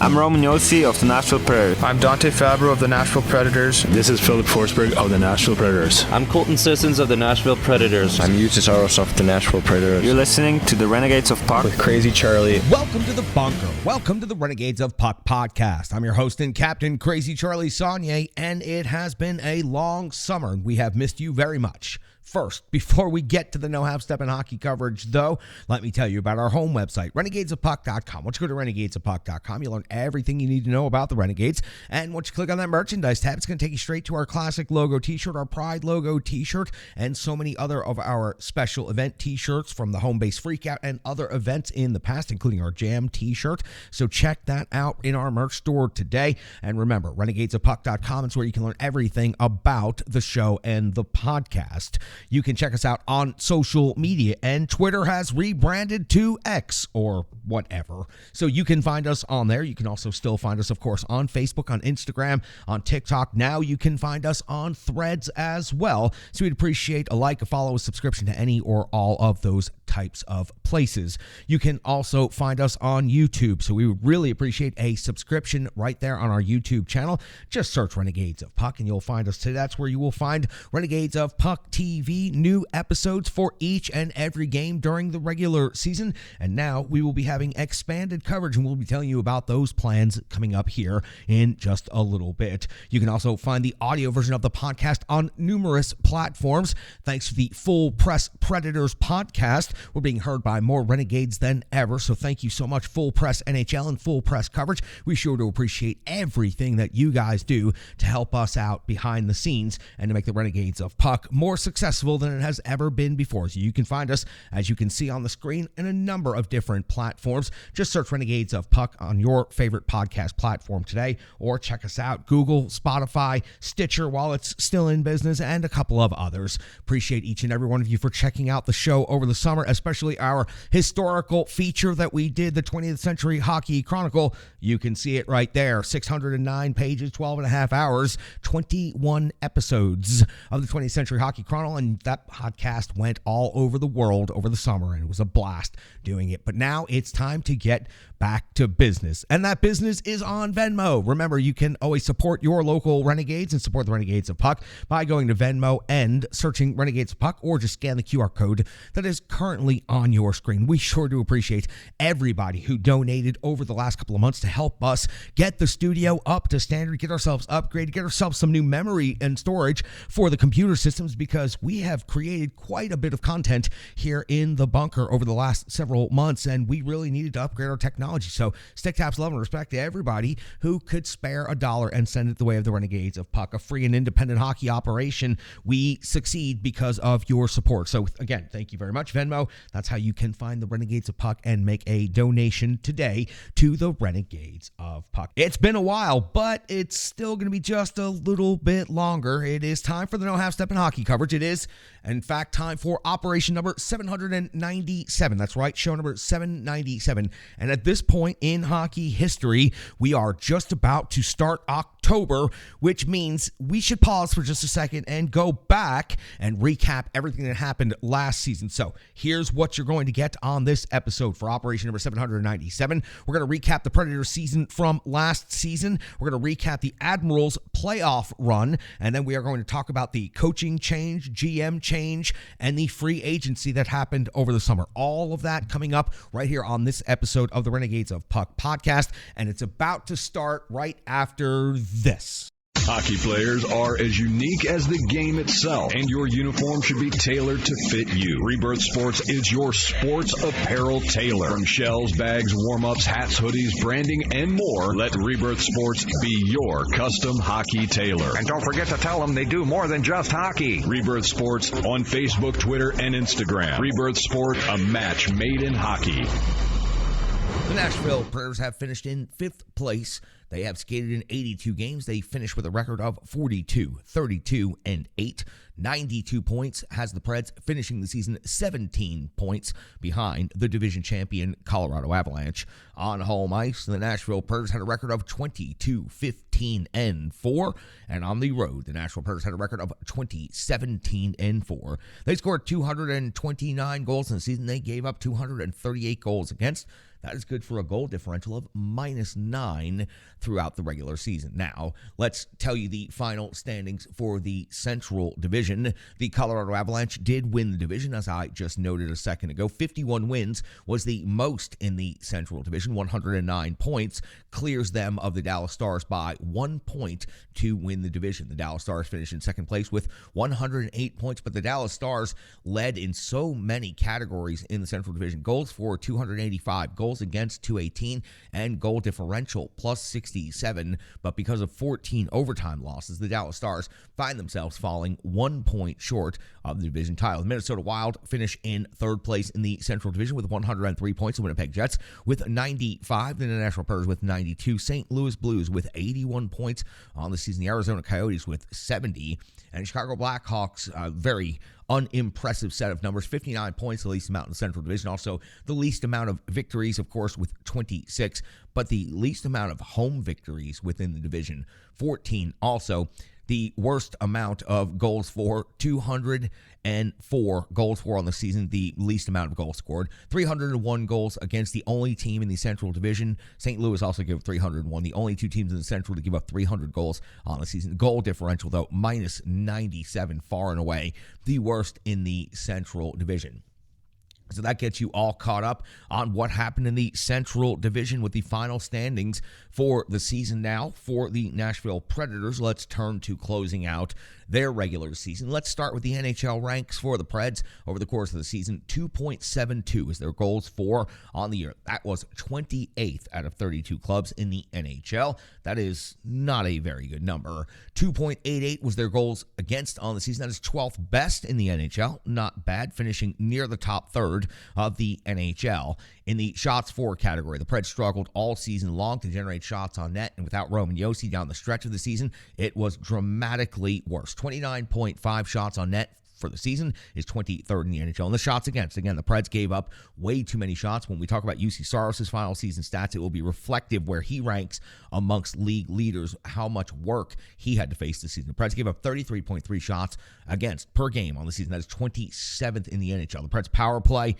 I'm Roman Yossi of the Nashville Predators. I'm Dante Fabro of the Nashville Predators. This is Philip Forsberg of the Nashville Predators. I'm Colton Sissons of the Nashville Predators. I'm Eustace Aros of the Nashville Predators. You're listening to the Renegades of Puck with Crazy Charlie. Welcome to the bunker. Welcome to the Renegades of Puck podcast. I'm your host and captain, Crazy Charlie Saunier, and it has been a long summer. We have missed you very much. First, before we get to the No Half Step in hockey coverage, though, let me tell you about our home website, renegadesofpuck.com. Once you go to renegadesofpuck.com, you'll learn everything you need to know about the Renegades. And once you click on that merchandise tab, it's going to take you straight to our classic logo t-shirt, our Pride logo t-shirt, and so many other of our special event t-shirts from the Home Base Freakout and other events in the past, including our Jam t-shirt. So check that out in our merch store today. And remember, renegadesofpuck.com is where you can learn everything about the show and the podcast. You can check us out on social media, and Twitter has rebranded to X or whatever. So you can find us on there. You can also still find us, of course, on Facebook, on Instagram, on TikTok. Now you can find us on Threads as well. So we'd appreciate a like, a follow, a subscription to any or all of those types of places. You can also find us on YouTube. So we would really appreciate a subscription right there on our YouTube channel. Just search Renegades of Puck and you'll find us today. That's where you will find Renegades of Puck TV. New episodes for each and every game during the regular season. And now we will be having expanded coverage, and we'll be telling you about those plans coming up here in just a little bit. You can also find the audio version of the podcast on numerous platforms. Thanks to the Full Press Predators podcast, we're being heard by more Renegades than ever. So thank you so much, Full Press NHL and Full Press Coverage. We sure do appreciate everything that you guys do to help us out behind the scenes and to make the Renegades of Puck more successful than it has ever been before. So you can find us, as you can see on the screen, in a number of different platforms. Just search Renegades of Puck on your favorite podcast platform today, or check us out, Google, Spotify, Stitcher while it's still in business, and a couple of others. Appreciate each and every one of you for checking out the show over the summer, especially our historical feature that we did, the 20th Century Hockey Chronicle. You can see it right there, 609 pages, 12 and a half hours, 21 episodes of the 20th Century Hockey Chronicle, and that podcast went all over the world over the summer, and it was a blast doing it. But now it's time to get back to business, and that business is on Venmo. Remember, you can always support your local Renegades and support the Renegades of Puck by going to Venmo and searching Renegades of Puck, or just scan the QR code that is currently on your screen. We sure do appreciate everybody who donated over the last couple of months to help us get the studio up to standard, get ourselves upgraded, get ourselves some new memory and storage for the computer systems, because we have created quite a bit of content here in the bunker over the last several months, and we really needed to upgrade our technology. So stick taps, love, and respect to everybody who could spare $1 and send it the way of the Renegades of Puck, a free and independent hockey operation. We succeed because of your support. So again, thank you very much, Venmo. That's how you can find the Renegades of Puck and make a donation today to the Renegades of Puck. It's been a while, but it's still going to be just a little bit longer. It is time for the No Half Step in hockey coverage. It is, in fact, time for operation number 797. That's right, show number 797. And at this point in hockey history, we are just about to start October, which means we should pause for just a second and go back and recap everything that happened last season. So here's what you're going to get on this episode for operation number 797. We're going to recap the Predators season from last season. We're going to recap the Admirals playoff run, and then we are going to talk about the coaching change, GM change, and the free agency that happened over the summer. All of that coming up right here on this episode of the Renegades of Puck podcast, and it's about to start right after this. Hockey players are as unique as the game itself, and your uniform should be tailored to fit you. Rebirth Sports is your sports apparel tailor. From shells, bags, warm-ups, hats, hoodies, branding, and more, let Rebirth Sports be your custom hockey tailor. And don't forget to tell them they do more than just hockey. Rebirth Sports on Facebook, Twitter, and Instagram. Rebirth Sport, a match made in hockey. The Nashville Predators have finished in 5th place. They have skated in 82 games. They finished with a record of 42, 32, and 8. 92 points has the Preds, finishing the season 17 points behind the division champion Colorado Avalanche. On home ice, the Nashville Predators had a record of 22, 15, and 4. And on the road, the Nashville Predators had a record of 20, 17, and 4. They scored 229 goals in the season. They gave up 238 goals against. That is good for a goal differential of -9 throughout the regular season. Now, let's tell you the final standings for the Central Division. The Colorado Avalanche did win the division, as I just noted a second ago. 51 wins was the most in the Central Division. 109 points clears them of the Dallas Stars by 1 point to win the division. The Dallas Stars finished in second place with 108 points, but the Dallas Stars led in so many categories in the Central Division. Goals for 285, goals against 218, and goal differential plus 67. But because of 14 overtime losses, the Dallas Stars find themselves falling 1 point short of the division title. The Minnesota Wild finish in third place in the Central Division with 103 points. The Winnipeg Jets with 95. The Nashville Predators with 92. St. Louis Blues with 81 points on the season. The Arizona Coyotes with 70. And Chicago Blackhawks, very unimpressive set of numbers. 59 points, the least amount in the Central Division. Also, the least amount of victories, of course, with 26. But the least amount of home victories within the division, 14. Also, the worst amount of goals for, 204 goals for on the season, the least amount of goals scored. 301 goals against the only team in the Central Division. St. Louis also gave up 301, the only two teams in the Central to give up 300 goals on the season. Goal differential, though, -97, far and away the worst in the Central Division. So that gets you all caught up on what happened in the Central Division with the final standings for the season. Now, for the Nashville Predators, let's turn to closing out their regular season. Let's start with the NHL ranks for the Preds over the course of the season. 2.72 is their goals for on the year. That was 28th out of 32 clubs in the NHL. That is not a very good number. 2.88 was their goals against on the season. That is 12th best in the NHL. Not bad, finishing near the top third of the NHL. In the shots for category, the Preds struggled all season long to generate shots on net, and without Roman Josi down the stretch of the season, it was dramatically worse. 29.5 shots on net for the season is 23rd in the NHL. And the shots against, again, the Preds gave up way too many shots. When we talk about UC Saros' final season stats, it will be reflective where he ranks amongst league leaders, how much work he had to face this season. The Preds gave up 33.3 shots against per game on the season. That is 27th in the NHL. The Preds power play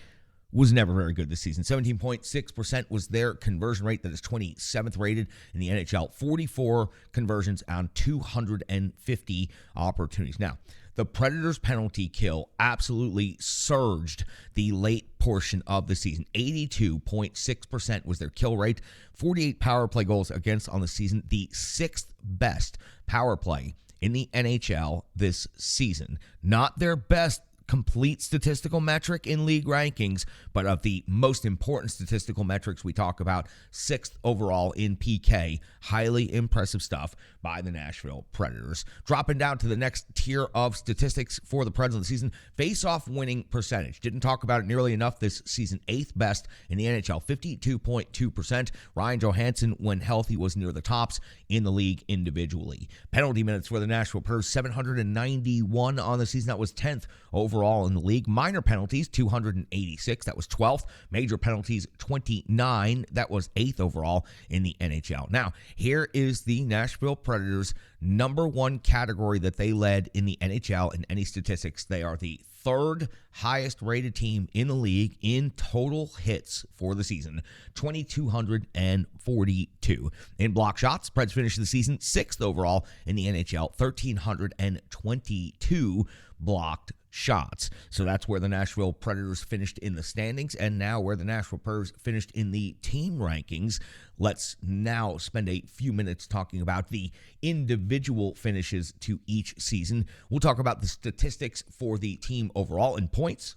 was never very good this season. 17.6% was their conversion rate. That is 27th rated in the NHL. 44 conversions on 250 opportunities. Now, the Predators' penalty kill absolutely surged the late portion of the season. 82.6% was their kill rate. 48 power play goals against on the season. The sixth best power play in the NHL this season. Not their best complete statistical metric in league rankings, but of the most important statistical metrics we talk about, sixth overall in PK. Highly impressive stuff by the Nashville Predators. Dropping down to the next tier of statistics for the Preds on the season, face-off winning percentage. Didn't talk about it nearly enough this season. Eighth best in the NHL, 52.2%. Ryan Johansson, when healthy, was near the tops in the league individually. Penalty minutes for the Nashville Predators, 791 on the season. That was 10th overall in the league. Minor penalties, 286. That was 12th. Major penalties, 29. That was 8th overall in the NHL. Now, here is the Nashville Predators' number one category that they led in the NHL in any statistics. They are the third highest rated team in the league in total hits for the season, 2,242. In block shots, Preds finished the season sixth overall in the NHL, 1,322 blocked shots. So that's where the Nashville Predators finished in the standings, and now where the Nashville Predators finished in the team rankings. Let's now spend a few minutes talking about the individual finishes to each season. We'll talk about the statistics for the team overall in points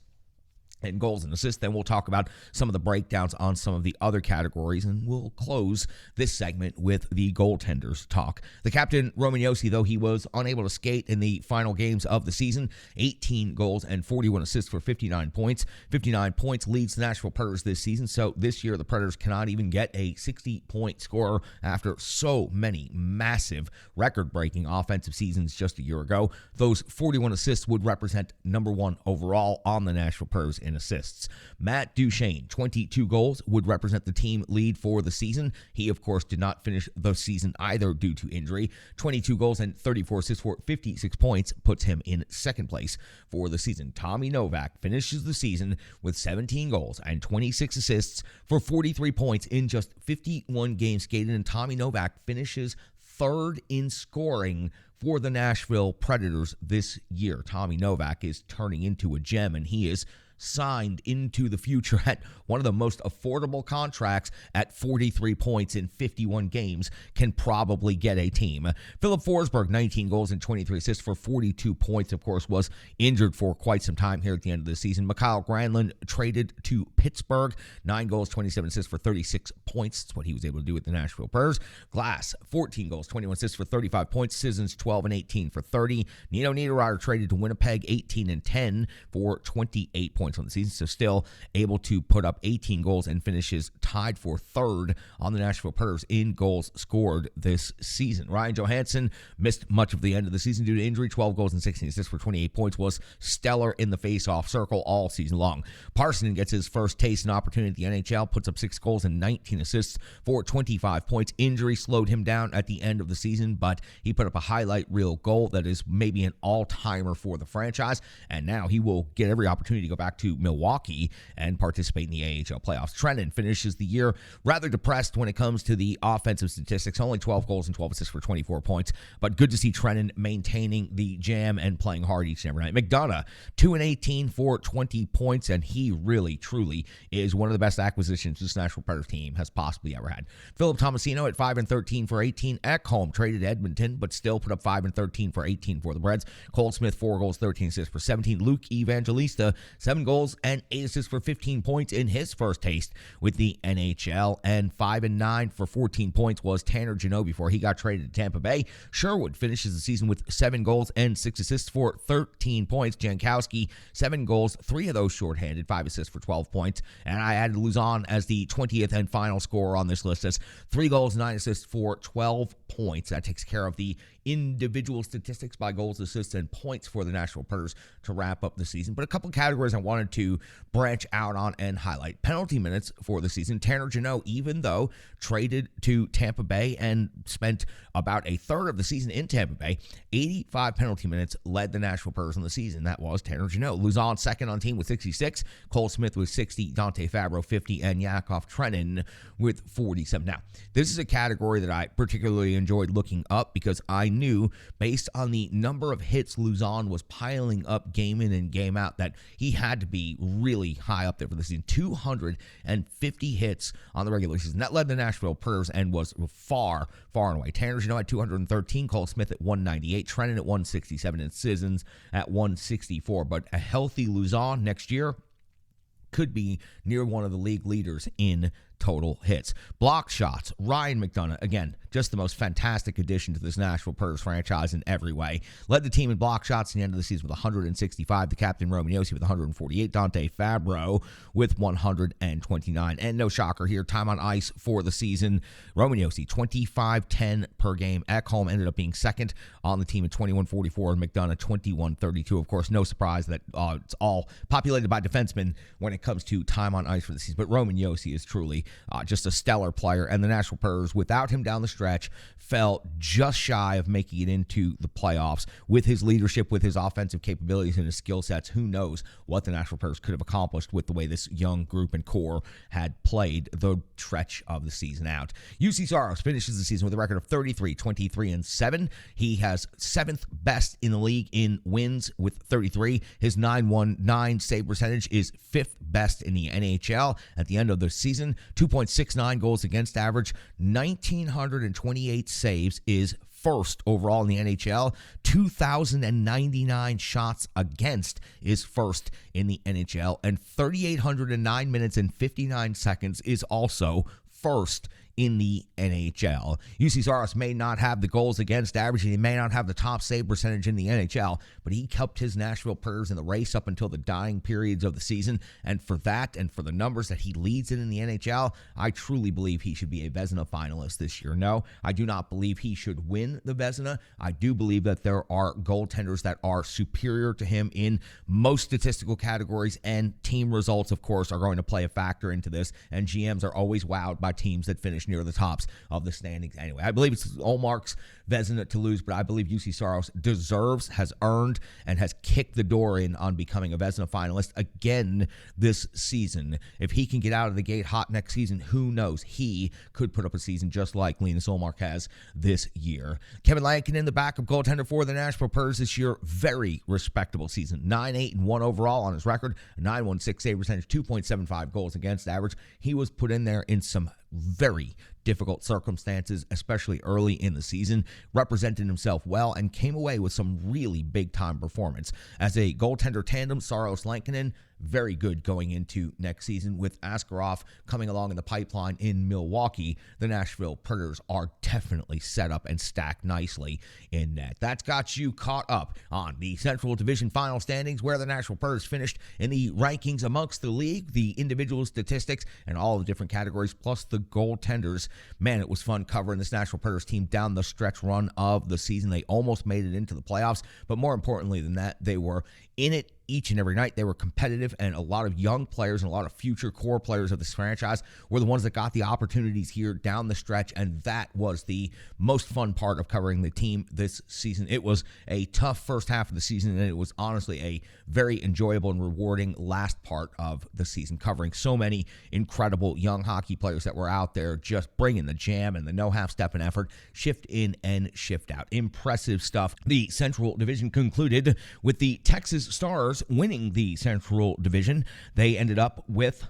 and goals and assists. Then we'll talk about some of the breakdowns on some of the other categories, and we'll close this segment with the goaltenders talk. The captain, Roman Josi, though he was unable to skate in the final games of the season, 18 goals and 41 assists for 59 points. 59 points leads the Nashville Predators this season, so this year the Predators cannot even get a 60-point scorer after so many massive record-breaking offensive seasons just a year ago. Those 41 assists would represent number one overall on the Nashville Predators in in assists. Matt Duchene, 22 goals, would represent the team lead for the season. He, of course, did not finish the season either due to injury. 22 goals and 34 assists for 56 points puts him in second place for the season. Tommy Novak finishes the season with 17 goals and 26 assists for 43 points in just 51 games skated, and Tommy Novak finishes third in scoring for the Nashville Predators this year. Tommy Novak is turning into a gem, and he is signed into the future at one of the most affordable contracts at 43 points in 51 games, can probably get a team. Philip Forsberg, 19 goals and 23 assists for 42 points, of course, was injured for quite some time here at the end of the season. Mikhail Granlund traded to Pittsburgh, 9 goals, 27 assists for 36 points. That's what he was able to do with the Nashville Predators. Glass, 14 goals, 21 assists for 35 points. Sissons, 12 and 18 for 30. Nino Niederreiter traded to Winnipeg, 18 and 10 for 28 points on the season, so still able to put up 18 goals and finishes tied for third on the Nashville Predators in goals scored this season. Ryan Johansson missed much of the end of the season due to injury. 12 goals and 16 assists for 28 points, was stellar in the face-off circle all season long. Parson gets his first taste and opportunity at the NHL, puts up 6 goals and 19 assists for 25 points. Injury slowed him down at the end of the season, but he put up a highlight reel goal that is maybe an all-timer for the franchise, and now he will get every opportunity to go back to Milwaukee and participate in the AHL playoffs. Trennan finishes the year rather depressed when it comes to the offensive statistics. Only 12 goals and 12 assists for 24 points, but good to see Trennan maintaining the jam and playing hard each and every night. McDonough, 2 and 18 for 20 points, and he really, truly is one of the best acquisitions this Nashville Predators team has possibly ever had. Philip Tomasino at 5 and 13 for 18. Ekholm traded to Edmonton, but still put up 5 and 13 for 18 for the Preds. Cole Smith, 4 goals, 13 assists for 17. Luke Evangelista, 7 goals and 8 assists for 15 points in his first taste with the NHL, and 5 and 9 for 14 points was Tanner Jeannot before he got traded to Tampa Bay. Sherwood finishes the season with 7 goals and 6 assists for 13 points. Jankowski, 7 goals, 3 of those shorthanded, 5 assists for 12 points. And I added Luzon as the 20th and final scorer on this list as 3 goals, 9 assists for 12 points. That takes care of the individual statistics by goals, assists, and points for the Nashville Predators to wrap up the season. But a couple categories I wanted to branch out on and highlight. Penalty minutes for the season. Tanner Jeannot, even though traded to Tampa Bay and spent about a third of the season in Tampa Bay, 85 penalty minutes led the Nashville Predators in the season. That was Tanner Jeannot. Luzon second on team with 66. Cole Smith with 60. Dante Fabro 50. And Yakov Trenin with 47. Now, this is a category that I particularly enjoyed looking up because I knew, based on the number of hits Luzon was piling up game in and game out, that he had to be really high up there for the season. 250 hits on the regular season. That led the Nashville Predators and was far and away. Tanner Jeannot at 213, Cole Smith at 198, Trennan at 167, and Sissons at 164. But a healthy Luzon next year could be near one of the league leaders in total hits. Block shots, Ryan McDonough, again, just the most fantastic addition to this Nashville Predators franchise in every way. Led the team in block shots at the end of the season with 165. The captain, Roman Josi, with 148. Dante Fabro with 129. And no shocker here, time on ice for the season. Roman Josi, 25-10 per game. Ekholm ended up being second on the team at 21-44, and McDonough 21-32. Of course, no surprise that it's all populated by defensemen when it comes to time on ice for the season. But Roman Josi is truly just a stellar player, and the Nashville Predators, without him down the stretch, fell just shy of making it into the playoffs. With his leadership, with his offensive capabilities and his skill sets, who knows what the Nashville Predators could have accomplished with the way this young group and core had played the stretch of the season out. UC Saros finishes the season with a record of 33, 23, and 7. He has 7th best in the league in wins with 33. His 919 save percentage is 5th best in the NHL at the end of the season. 2.69 goals against average, 1,928 saves is first overall in the NHL. 2,099 shots against is first in the NHL, and 3,809 minutes and 59 seconds is also first in the NHL. UC Saros may not have the goals against average, and he may not have the top save percentage in the NHL, but he kept his Nashville Predators in the race up until the dying periods of the season, and for that and for the numbers that he leads in the NHL, I truly believe he should be a Vezina finalist this year. No, I do not believe he should win the Vezina. I do believe that there are goaltenders that are superior to him in most statistical categories, and team results, of course, are going to play a factor into this, and GMs are always wowed by teams that finish near the tops of the standings. Anyway, I believe it's Olmark's Vezina to lose, but I believe UC Saros deserves, has earned, and has kicked the door in on becoming a Vezina finalist again this season. If he can get out of the gate hot next season, who knows? He could put up a season just like Linus Olmark has this year. Kevin Lankinen, the backup goaltender for the Nashville Predators this year, very respectable season. 9-8-1 overall on his record, 9.16 save percentage, 2.75 goals against average. He was put in there in some very difficult circumstances, especially early in the season, represented himself well, and came away with some really big-time performance. As a goaltender tandem, Saros-Lankinen, very good going into next season. With Askarov coming along in the pipeline in Milwaukee, the Nashville Predators are definitely set up and stacked nicely in net. That's got you caught up on the Central Division final standings, where the Nashville Predators finished in the rankings amongst the league, the individual statistics, and all the different categories, plus the goaltenders. Man, it was fun covering this Nashville Predators team down the stretch run of the season. They almost made it into the playoffs, but more importantly than that, they were in it each and every night. They were competitive, and a lot of young players and a lot of future core players of this franchise were the ones that got the opportunities here down the stretch, and that was the most fun part of covering the team this season. It was a tough first half of the season, and it was honestly a very enjoyable and rewarding last part of the season, covering so many incredible young hockey players that were out there just bringing the jam and the no half-step and effort, shift in and shift out. Impressive stuff. The Central Division concluded with the Texas Stars winning the Central Division. They ended up with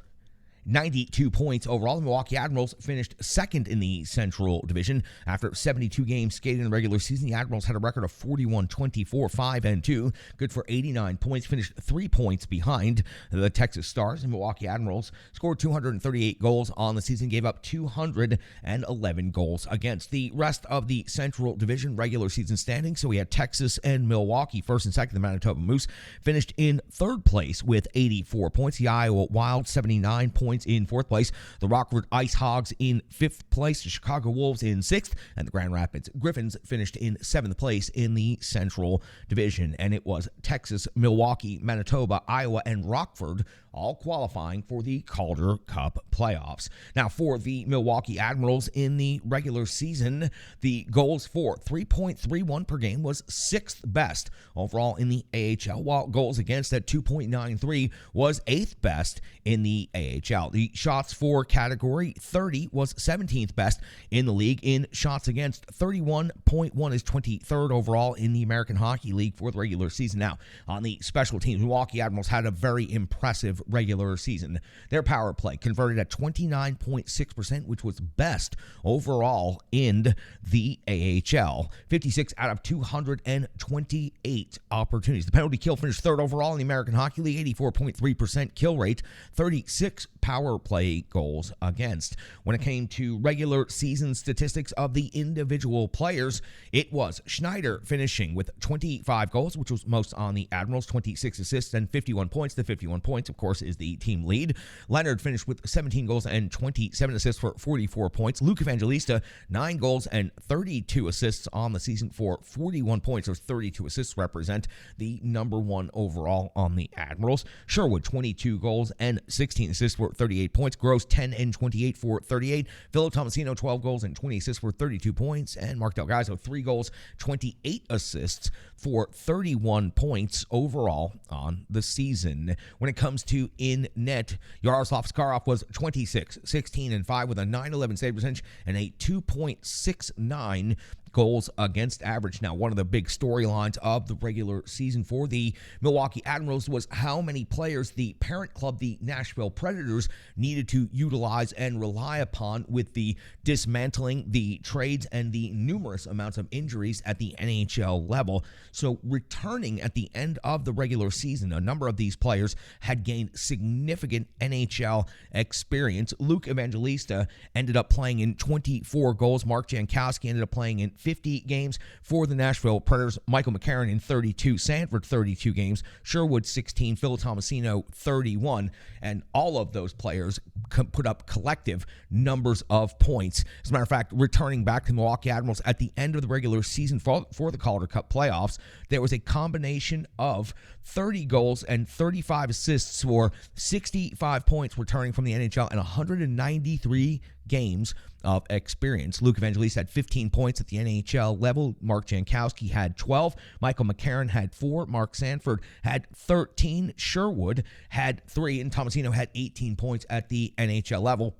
92 points overall. The Milwaukee Admirals finished second in the Central Division. After 72 games skated in the regular season, the Admirals had a record of 41-24, 5-2, good for 89 points, finished 3 points behind the Texas Stars. The Milwaukee Admirals scored 238 goals on the season, gave up 211 goals against. The rest of the Central Division regular season standings, so we had Texas and Milwaukee first and second. The Manitoba Moose finished in third place with 84 points. The Iowa Wild, 79 points in fourth place. The Rockford Ice Hogs in fifth place. The Chicago Wolves in sixth. And the Grand Rapids Griffins finished in seventh place in the Central Division. And it was Texas, Milwaukee, Manitoba, Iowa, and Rockford all qualifying for the Calder Cup playoffs. Now, for the Milwaukee Admirals in the regular season, the goals for 3.31 per game was sixth best overall in the AHL, while goals against at 2.93 was eighth best in the AHL. The shots for category 30 was 17th best in the league. In shots against, 31.1 is 23rd overall in the American Hockey League for the regular season. Now, on the special teams, Milwaukee Admirals had a very impressive regular season. Their power play converted at 29.6%, which was best overall in the AHL. 56 out of 228 opportunities. The penalty kill finished third overall in the American Hockey League, 84.3% kill rate, 36 power play goals against. When it came to regular season statistics of the individual players, it was Schneider finishing with 25 goals, which was most on the Admirals, 26 assists and 51 points. The 51 points, of course, is the team lead. Leonard finished with 17 goals and 27 assists for 44 points. Luke Evangelista, 9 goals and 32 assists on the season for 41 points. Those 32 assists represent the number one overall on the Admirals. Sherwood, 22 goals and 16 assists for 38 points. Gross, 10 and 28 for 38. Philip Tomasino, 12 goals and 20 assists for 32 points. And Mark Delgado, 3 goals, 28 assists for 31 points overall on the season. When it comes to in net, Yaroslav Skarov was 26, 16, and 5 with a 9.11 save percentage and a 2.69 goals against average. Now, one of the big storylines of the regular season for the Milwaukee Admirals was how many players the parent club, the Nashville Predators, needed to utilize and rely upon with the dismantling, the trades, and the numerous amounts of injuries at the NHL level. So returning at the end of the regular season, a number of these players had gained significant NHL experience. Luke Evangelista ended up playing in 24 goals. Mark Jankowski ended up playing in 50 games for the Nashville Predators. Michael McCarron in 32, Sanford 32 games, Sherwood 16, Phil Tomasino 31, and all of those players put up collective numbers of points. As a matter of fact, returning back to the Milwaukee Admirals at the end of the regular season for the Calder Cup playoffs, there was a combination of 30 goals and 35 assists for 65 points returning from the NHL and 193 games of experience. Luke Evangelista had 15 points at the NHL level. Mark Jankowski had 12. Michael McCarron had 4. Mark Sanford had 13. Sherwood had 3. And Tomasino had 18 points at the NHL level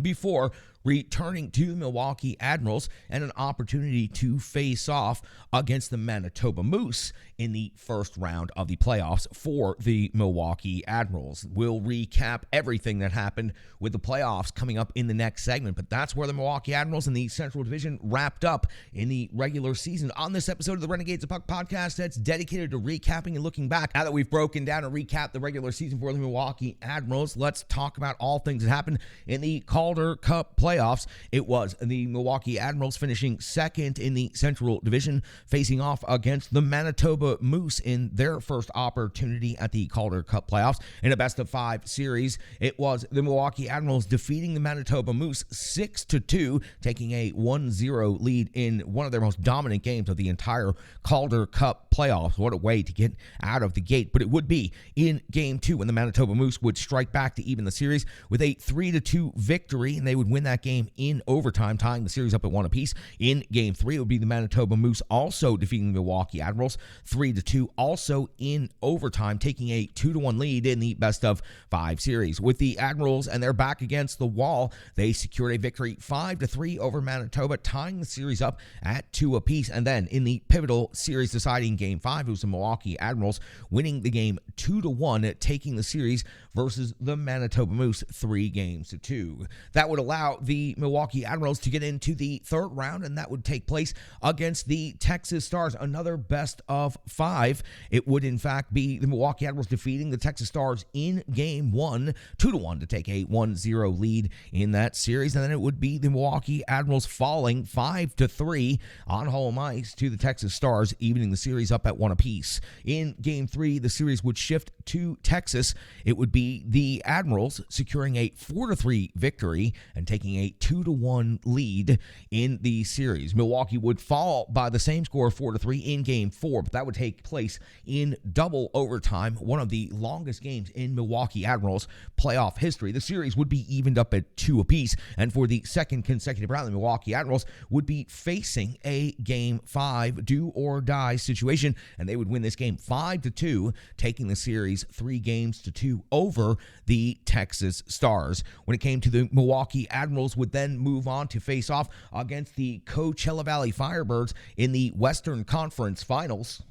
before returning to the Milwaukee Admirals and an opportunity to face off against the Manitoba Moose in the first round of the playoffs for the Milwaukee Admirals. We'll recap everything that happened with the playoffs coming up in the next segment, but that's where the Milwaukee Admirals in the Central Division wrapped up in the regular season. On this episode of the Renegades of Puck podcast that's dedicated to recapping and looking back, now that we've broken down and recapped the regular season for the Milwaukee Admirals, let's talk about all things that happened in the Calder Cup playoffs. It was the Milwaukee Admirals finishing second in the Central Division, facing off against the Manitoba Moose in their first opportunity at the Calder Cup playoffs. In a best-of-5 series, it was the Milwaukee Admirals defeating the Manitoba Moose 6-2, taking a 1-0 lead in one of their most dominant games of the entire Calder Cup playoffs. What a way to get out of the gate. But it would be in Game 2 when the Manitoba Moose would strike back to even the series with a 3-2 victory, and they would win that game in overtime, tying the series up at 1 apiece. In Game 3, it would be the Manitoba Moose also defeating the Milwaukee Admirals 3-2, also in overtime, taking a 2-1 lead in the best-of-5 series. With the Admirals and their back against the wall, they secured a victory 5-3 over Manitoba, tying the series up at 2 apiece. And then in the pivotal series deciding Game 5, it was the Milwaukee Admirals winning the game 2-1, taking the series versus the Manitoba Moose 3-2. That would allow the Milwaukee Admirals to get into the third round, and that would take place against the Texas Stars, another best-of-5. It would, in fact, be the Milwaukee Admirals defeating the Texas Stars in Game 1, 2-1 to take a 1-0 lead in that series, and then it would be the Milwaukee Admirals falling 5-3 on home ice to the Texas Stars, evening the series up at 1 apiece. In Game 3, the series would shift to Texas. It would be the Admirals securing a 4-3 victory and taking a 2-1 lead in the series. Milwaukee would fall by the same score of 4-3 in Game 4, but that would take place in double overtime, one of the longest games in Milwaukee Admirals playoff history. The series would be evened up at 2 apiece, and for the second consecutive round, the Milwaukee Admirals would be facing a Game 5 do-or-die situation, and they would win this game 5-2, taking the series 3-2 over the Texas Stars. When it came to the Milwaukee Admirals would then move on to face off against the Coachella Valley Firebirds in the Western Conference Finals.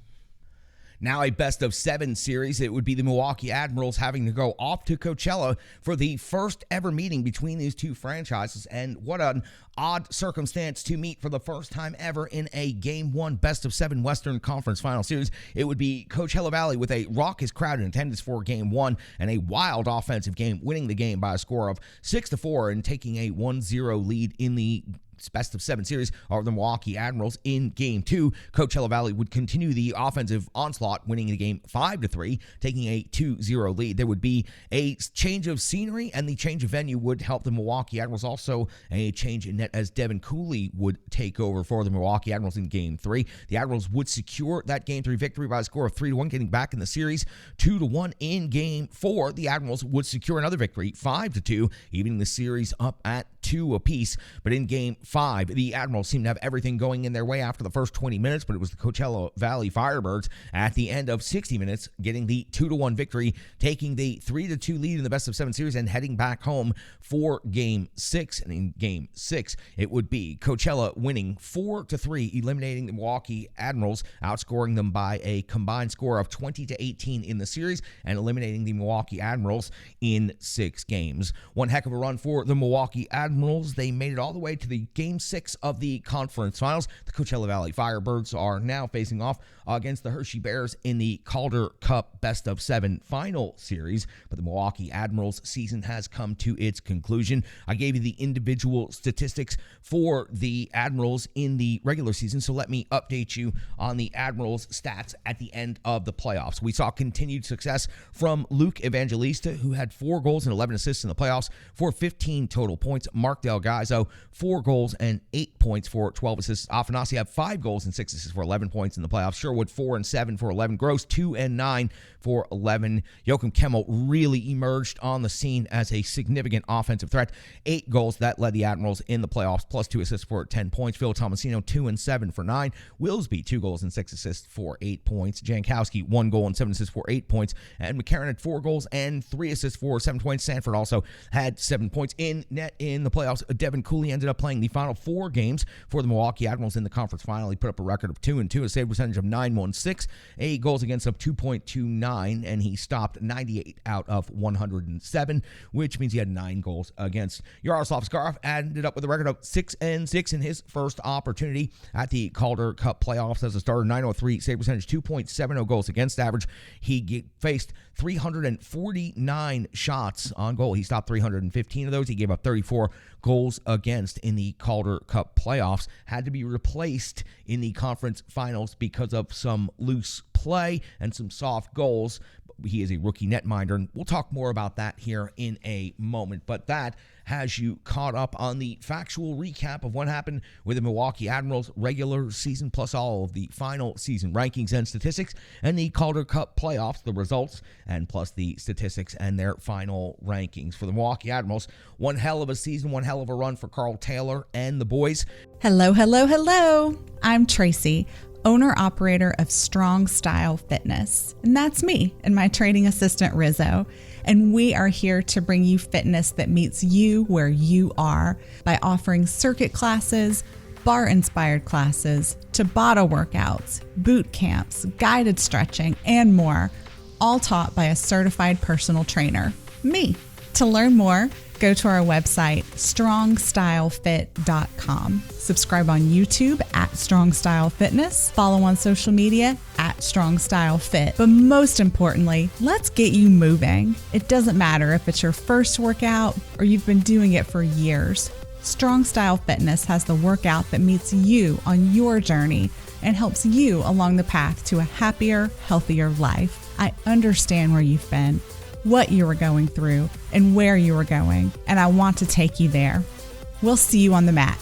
Now a best-of-7 series, it would be the Milwaukee Admirals having to go off to Coachella for the first ever meeting between these two franchises, and what an odd circumstance to meet for the first time ever in a Game 1 best-of-7 Western Conference Final Series. It would be Coachella Valley with a raucous crowd in attendance for Game 1 and a wild offensive game, winning the game by a score of 6-4 and taking a 1-0 lead in the best-of-7 series over the Milwaukee Admirals. In Game 2, Coachella Valley would continue the offensive onslaught, winning the game 5-3, taking a 2-0 lead. There would be a change of scenery, and the change of venue would help the Milwaukee Admirals. Also, a change in net as Devin Cooley would take over for the Milwaukee Admirals in Game 3. The Admirals would secure that Game 3 victory by a score of 3-1, getting back in the series 2-1. In Game 4, the Admirals would secure another victory, 5-2, evening the series up at 2 apiece. But in Game 5. The Admirals seemed to have everything going in their way after the first 20 minutes, but it was the Coachella Valley Firebirds at the end of 60 minutes getting the 2-1 victory, taking the 3-2 lead in the best-of-7 series and heading back home for Game 6. And in Game 6, it would be Coachella winning 4-3, eliminating the Milwaukee Admirals, outscoring them by a combined score of 20-18 in the series and eliminating the Milwaukee Admirals in 6 games. One heck of a run for the Milwaukee Admirals. They made it all the way to the Game 6 of the conference finals. The Coachella Valley Firebirds are now facing off against the Hershey Bears in the Calder Cup best-of-7 final series, but the Milwaukee Admirals season has come to its conclusion. I gave you the individual statistics for the Admirals in the regular season, so let me update you on the Admirals stats at the end of the playoffs. We saw continued success from Luke Evangelista, who had 4 goals and 11 assists in the playoffs for 15 total points. Mark Del Gaizo, 4 goals and 8 points for 12 assists. Afanasiev, 5 goals and 6 assists for 11 points in the playoffs. Sherwood, 4 and 7 for 11. Gross, 2 and 9 for 11. Joachim Kemmel really emerged on the scene as a significant offensive threat. 8 goals that led the Admirals in the playoffs, plus 2 assists for 10 points. Phil Tomasino, 2 and 7 for 9. Willsby, 2 goals and 6 assists for 8 points. Jankowski, 1 goal and 7 assists for 8 points. And McCarron had 4 goals and 3 assists for 7 points. Sanford also had 7 points in net in the playoffs. Devin Cooley ended up playing the final 4 games for the Milwaukee Admirals in the conference final. He put up a record of 2-2, a save percentage of .916, a goals against of 2.29, and he stopped 98 out of 107, which means he had 9 goals against. Yaroslav Skarov ended up with a record of 6-6 in his first opportunity at the Calder Cup playoffs as a starter. .903 save percentage, 2.70 goals against average. He faced 349 shots on goal. He stopped 315 of those. He gave up 34 goals against in the Calder Cup playoffs. Had to be replaced in the conference finals because of some loose play and some soft goals. He is a rookie netminder, and we'll talk more about that here in a moment. But that has you caught up on the factual recap of what happened with the Milwaukee Admirals regular season, plus all of the final season rankings and statistics, and the Calder Cup playoffs, the results, and plus the statistics and their final rankings. For the Milwaukee Admirals, one hell of a season, one hell of a run for Carl Taylor and the boys. Hello, hello, hello. I'm Tracy, owner-operator of Strong Style Fitness. And that's me and my training assistant, Rizzo. And we are here to bring you fitness that meets you where you are by offering circuit classes, bar-inspired classes, Tabata workouts, boot camps, guided stretching, and more, all taught by a certified personal trainer, me. To learn more, go to our website, strongstylefit.com. Subscribe on YouTube at Strong Style Fitness. Follow on social media at Strong Style Fit. But most importantly, let's get you moving. It doesn't matter if it's your first workout or you've been doing it for years. Strong Style Fitness has the workout that meets you on your journey and helps you along the path to a happier, healthier life. I understand where you've been, what you were going through, and where you were going, and I want to take you there. We'll see you on the mat.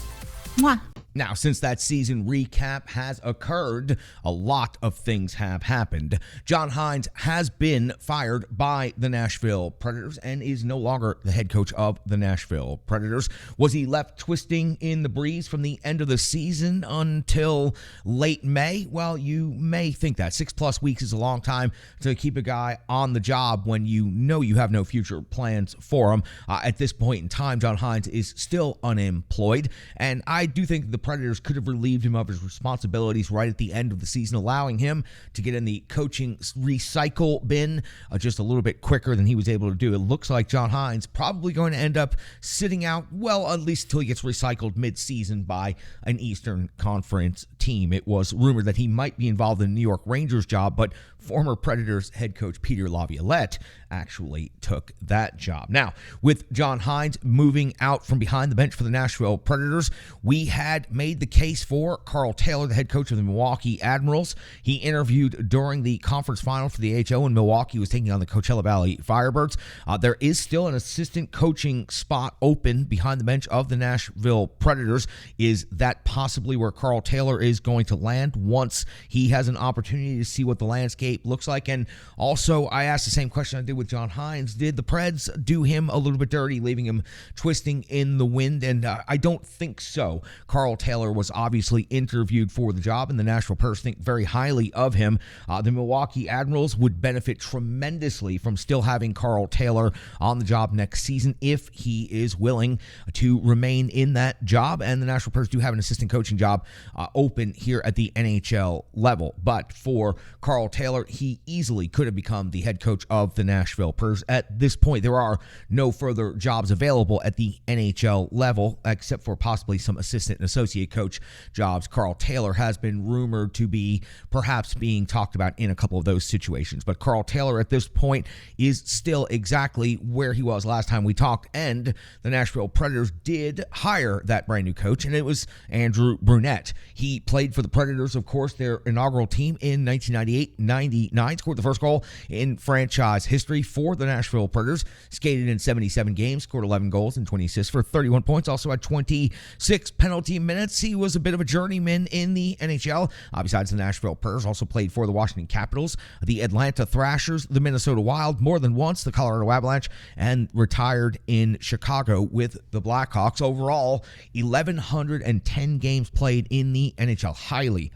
Mwah. Now, since that season recap has occurred, a lot of things have happened. John Hines has been fired by the Nashville Predators and is no longer the head coach of the Nashville Predators. Was he left twisting in the breeze from the end of the season until late May? Well, you may think that. 6+ weeks is a long time to keep a guy on the job when you know you have no future plans for him. At this point in time, John Hines is still unemployed, and I do think the Predators could have relieved him of his responsibilities right at the end of the season, allowing him to get in the coaching recycle bin just a little bit quicker than he was able to do. It looks like John Hines probably going to end up sitting out, well, at least until he gets recycled mid-season by an Eastern Conference team. It was rumored that he might be involved in the New York Rangers job, but former Predators head coach Peter Laviolette actually took that job. Now, with John Hines moving out from behind the bench for the Nashville Predators, we had made the case for Carl Taylor, the head coach of the Milwaukee Admirals. He interviewed during the conference final for the AHL when Milwaukee was taking on the Coachella Valley Firebirds. There is still an assistant coaching spot open behind the bench of the Nashville Predators. Is that possibly where Carl Taylor is going to land once he has an opportunity to see what the landscape looks like. And also, I asked the same question I did with John Hines. Did the Preds do him a little bit dirty, leaving him twisting in the wind? And I don't think so. Carl Taylor was obviously interviewed for the job, and the Nashville Predators think very highly of him. The Milwaukee Admirals would benefit tremendously from still having Carl Taylor on the job next season if he is willing to remain in that job. And the Nashville Predators do have an assistant coaching job open here at the NHL level. But for Carl Taylor, he easily could have become the head coach of the Nashville Predators. At this point, there are no further jobs available at the NHL level, except for possibly some assistant and associate coach jobs. Carl Taylor has been rumored to be perhaps being talked about in a couple of those situations. But Carl Taylor at this point is still exactly where he was last time we talked, and the Nashville Predators did hire that brand new coach, and it was Andrew Brunette. He played for the Predators, of course, their inaugural team in 1998-99, scored the first goal in franchise history for the Nashville Predators, skated in 77 games, scored 11 goals and 20 assists for 31 points, also had 26 penalty minutes. He was a bit of a journeyman in the NHL. Besides the Nashville Predators, also played for the Washington Capitals, the Atlanta Thrashers, the Minnesota Wild, more than once, the Colorado Avalanche, and retired in Chicago with the Blackhawks. Overall, 1,110 games played in the NHL. Highly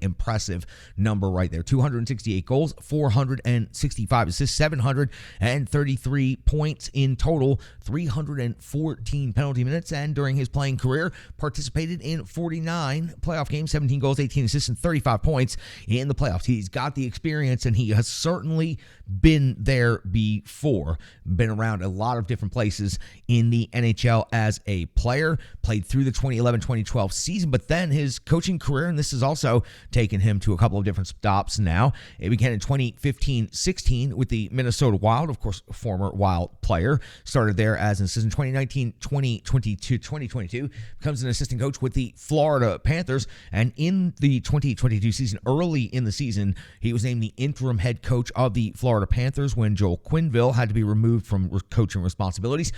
impressive number right there. 268 goals, 465 assists, 733 points in total, 314 penalty minutes, and during his playing career, participated in 49 playoff games, 17 goals, 18 assists, and 35 points in the playoffs. He's got the experience, and he has certainly been there before. Been around a lot of different places in the NHL as a player. Played through the 2011-2012 season, but then his coaching career, and this has also taken him to a couple of different stops now. It began in 2015-16 with the Minnesota Wild, of course, former Wild player. Started there as an assistant 2019-2022, becomes an assistant coach with the Florida Panthers, and in the 2022 season, early in the season, he was named the interim head coach of the Florida Panthers when Joel Quenneville had to be removed from coaching responsibilities.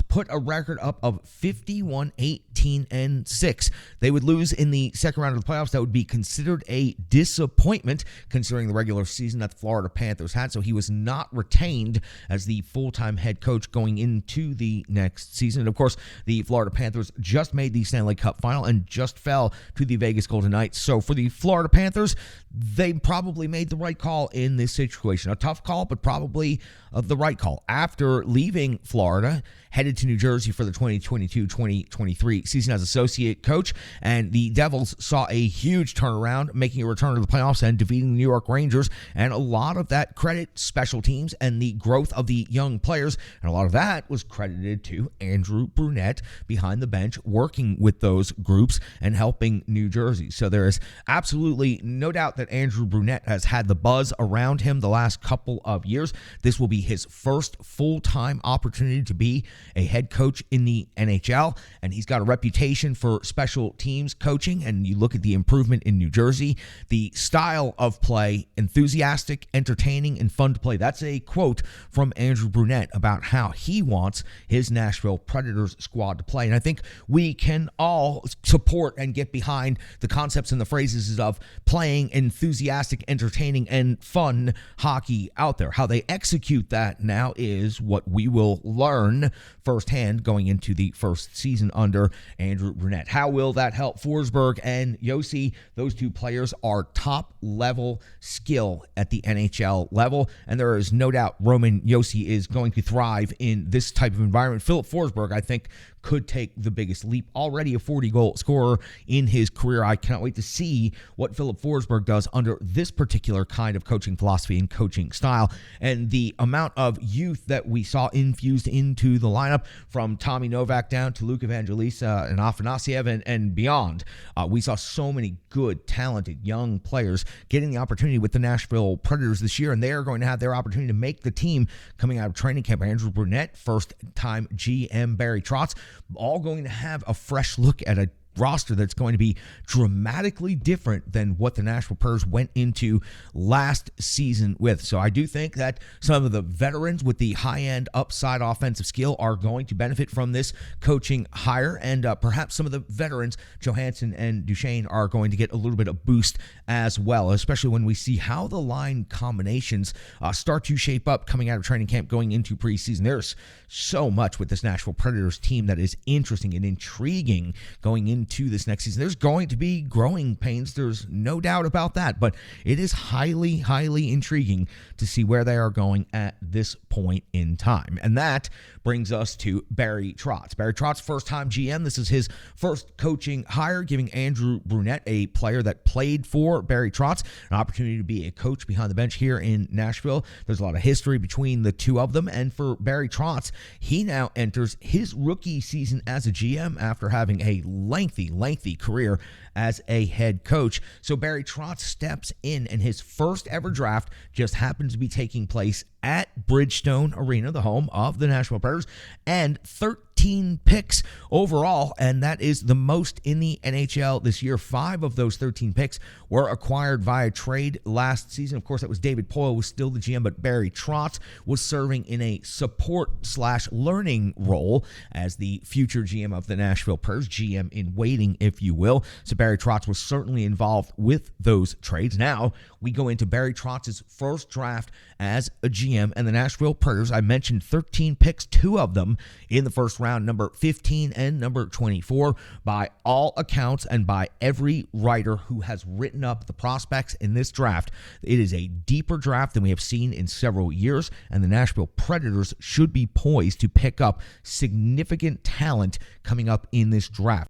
Put a record up of 51-18-6. They would lose in the second round of the playoffs. That would be considered a disappointment considering the regular season that the Florida Panthers had. So he was not retained as the full-time head coach going into the next season. And of course, the Florida Panthers just made the Stanley Cup final and just fell to the Vegas Golden Knights. So for the Florida Panthers, they probably made the right call in this situation. A tough call, but probably the right call. After leaving Florida, headed to New Jersey for the 2022-2023 season as associate coach, and the Devils saw a huge turnaround, making a return to the playoffs and defeating the New York Rangers, and a lot of that credit special teams and the growth of the young players, and a lot of that was credited to Andrew Brunette behind the bench, working with those groups and helping New Jersey. So there is absolutely no doubt that Andrew Brunette has had the buzz around him the last couple of years. This will be his first full-time opportunity to be a head coach in the NHL, and he's got a reputation for special teams coaching. And you look at the improvement in New Jersey, the style of play, enthusiastic, entertaining, and fun to play. That's a quote from Andrew Brunette about how he wants his Nashville Predators squad to play. And I think we can all support and get behind the concepts and the phrases of playing enthusiastic, entertaining, and fun hockey out there. How they execute that now is what we will learn firsthand going into the first season under Andrew Brunette. How will that help Forsberg and Yossi? Those two players are top-level skill at the NHL level, and there is no doubt Roman Yossi is going to thrive in this type of environment. Philip Forsberg, I think, could take the biggest leap. Already a 40-goal scorer in his career. I cannot wait to see what Philip Forsberg does under this particular kind of coaching philosophy and coaching style. And the amount of youth that we saw infused into the lineup, from Tommy Novak down to Luke Evangelista and Afanasiev and beyond. We saw so many good, talented young players getting the opportunity with the Nashville Predators this year, and they are going to have their opportunity to make the team coming out of training camp. Andrew Brunette, first-time GM Barry Trotz, all going to have a fresh look at a roster that's going to be dramatically different than what the Nashville Predators went into last season with. So I do think that some of the veterans with the high-end upside offensive skill are going to benefit from this coaching hire, and perhaps some of the veterans, Johansson and Duchesne, are going to get a little bit of boost as well, especially when we see how the line combinations start to shape up coming out of training camp going into preseason. There's so much with this Nashville Predators team that is interesting and intriguing going into this next season. There's going to be growing pains. There's no doubt about that, but it is highly, highly intriguing to see where they are going at this point in time. And that brings us to Barry Trotz. Barry Trotz, first-time GM. This is his first coaching hire, giving Andrew Brunette, a player that played for Barry Trotz, an opportunity to be a coach behind the bench here in Nashville. There's a lot of history between the two of them, and for Barry Trotz, he now enters his rookie season as a GM after having a lengthy career as a head coach. So Barry Trotz steps in, and his first ever draft just happens to be taking place at Bridgestone Arena, the home of the Nashville Predators, and 13 picks overall, and that is the most in the NHL this year. 5 of those 13 picks were acquired via trade last season. Of course, that was David Poile was still the GM, but Barry Trotz was serving in a support/learning role as the future GM of the Nashville Predators, GM in waiting, if you will. So Barry Trotz was certainly involved with those trades. Now we go into Barry Trotz's first draft as a GM, and the Nashville Predators, I mentioned 13 picks, 2 of them in the first round, number 15 and number 24. By all accounts and by every writer who has written up the prospects in this draft, it is a deeper draft than we have seen in several years, and the Nashville Predators should be poised to pick up significant talent coming up in this draft.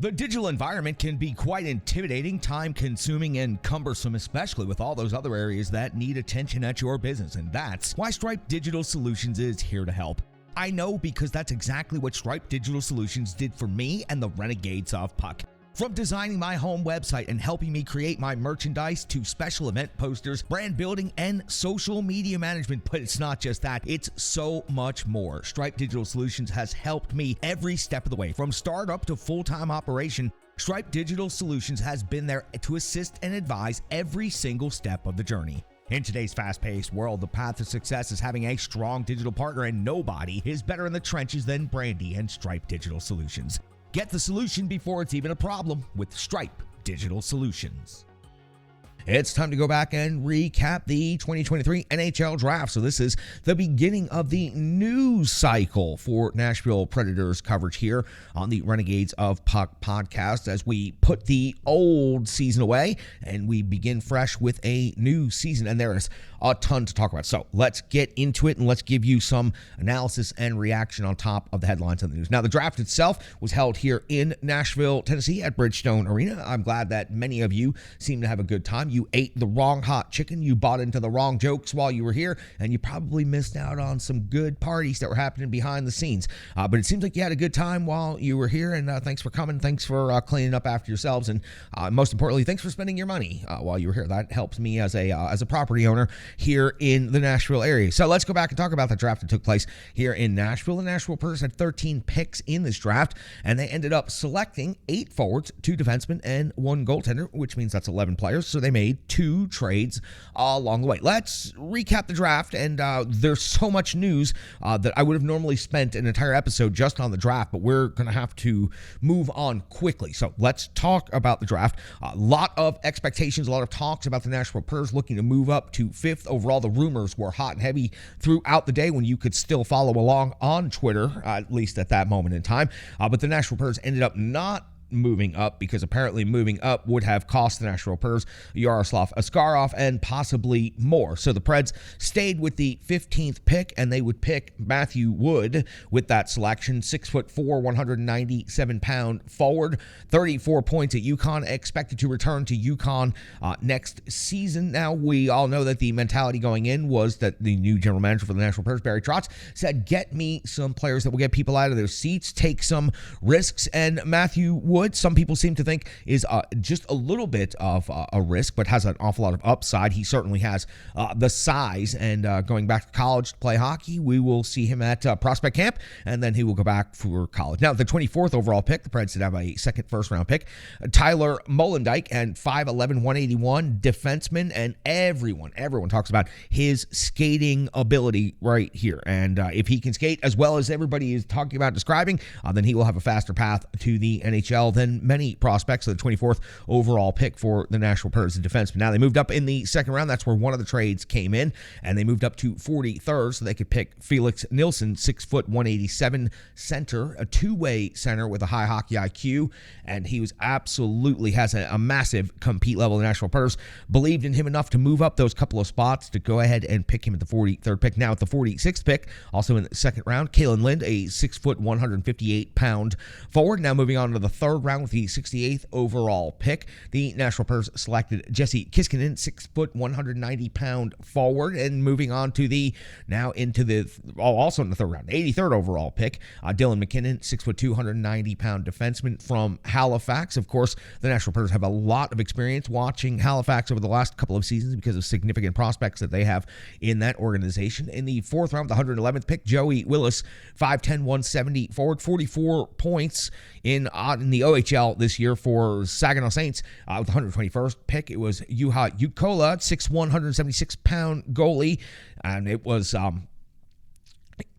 The digital environment can be quite intimidating, time-consuming, and cumbersome, especially with all those other areas that need attention at your business, and that's why Stripe Digital Solutions is here to help. I know, because that's exactly what Stripe Digital Solutions did for me and the Renegades of Puck. From designing my home website and helping me create my merchandise to special event posters, brand building, and social media management. But it's not just that, it's so much more. Stripe Digital Solutions has helped me every step of the way, from startup to full-time operation. Stripe Digital Solutions has been there to assist and advise every single step of the journey. In today's fast-paced world, the path to success is having a strong digital partner, and nobody is better in the trenches than Brandy and Stripe Digital Solutions. Get the solution before it's even a problem with Stripe Digital Solutions. It's time to go back and recap the 2023 NHL Draft. So this is the beginning of the news cycle for Nashville Predators coverage here on the Renegades of Puck podcast, as we put the old season away and we begin fresh with a new season. And there is a ton to talk about. So let's get into it, and let's give you some analysis and reaction on top of the headlines of the news. Now, the draft itself was held here in Nashville, Tennessee at Bridgestone Arena. I'm glad that many of you seem to have a good time. You ate the wrong hot chicken, you bought into the wrong jokes while you were here, and you probably missed out on some good parties that were happening behind the scenes. But it seems like you had a good time while you were here, and thanks for coming. Thanks for cleaning up after yourselves, and most importantly, thanks for spending your money while you were here. That helps me as a property owner here in the Nashville area. So let's go back and talk about the draft that took place here in Nashville. The Nashville Predators had 13 picks in this draft, and they ended up selecting 8 forwards, 2 defensemen, and 1 goaltender, which means that's 11 players. So they made 2 trades along the way. Let's recap the draft, and there's so much news that I would have normally spent an entire episode just on the draft, but we're going to have to move on quickly. So let's talk about the draft. A lot of expectations, a lot of talks about the Nashville Predators looking to move up to 5th overall. The rumors were hot and heavy throughout the day when you could still follow along on Twitter, at least at that moment in time. But the Nashville Predators ended up not moving up, because apparently moving up would have cost the Nashville Predators Yaroslav Askarov and possibly more. So the Preds stayed with the 15th pick, and they would pick Matthew Wood with that selection. 6'4", 197-pound forward, 34 points at UConn, expected to return to UConn next season. Now, we all know that the mentality going in was that the new general manager for the Nashville Predators, Barry Trotz, said, get me some players that will get people out of their seats, take some risks, and Matthew Wood Wood, some people seem to think is just a little bit of a risk, but has an awful lot of upside. He certainly has the size, and going back to college to play hockey, we will see him at prospect camp, and then he will go back for college. Now, the 24th overall pick, the Preds did have a second first-round pick, Tyler Molendijk, and 5'11", 181 defenseman, and everyone talks about his skating ability right here. And if he can skate as well as everybody is talking about describing, then he will have a faster path to the NHL than many prospects. So the 24th overall pick for the Nashville Predators, the defenseman. Now they moved up in the second round. That's where one of the trades came in, and they moved up to 43rd so they could pick Felix Nilsson, 6 foot 187 center, a two-way center with a high hockey IQ, and he was absolutely has a massive compete level. The Nashville Predators believed in him enough to move up those couple of spots to go ahead and pick him at the 43rd pick. Now at the 46th pick, also in the second round, Kalen Lind, a 6 foot 158 pound forward. Now moving on to the third round with the 68th overall pick, the Nashville Predators selected Jesse Kiskinen, 6 foot 190 pound forward, and moving on to also in the third round, the 83rd overall pick, Dylan McKinnon, 6 foot 290 pound defenseman from Halifax. Of course, the Nashville Predators have a lot of experience watching Halifax over the last couple of seasons because of significant prospects that they have in that organization. In the fourth round, the 111th pick, Joey Willis, 5'10", 170 forward, 44 points in the OHL this year for Saginaw Saints. With the 121st pick, it was Juha Jukkola, 6'1", 176 pound goalie, and it was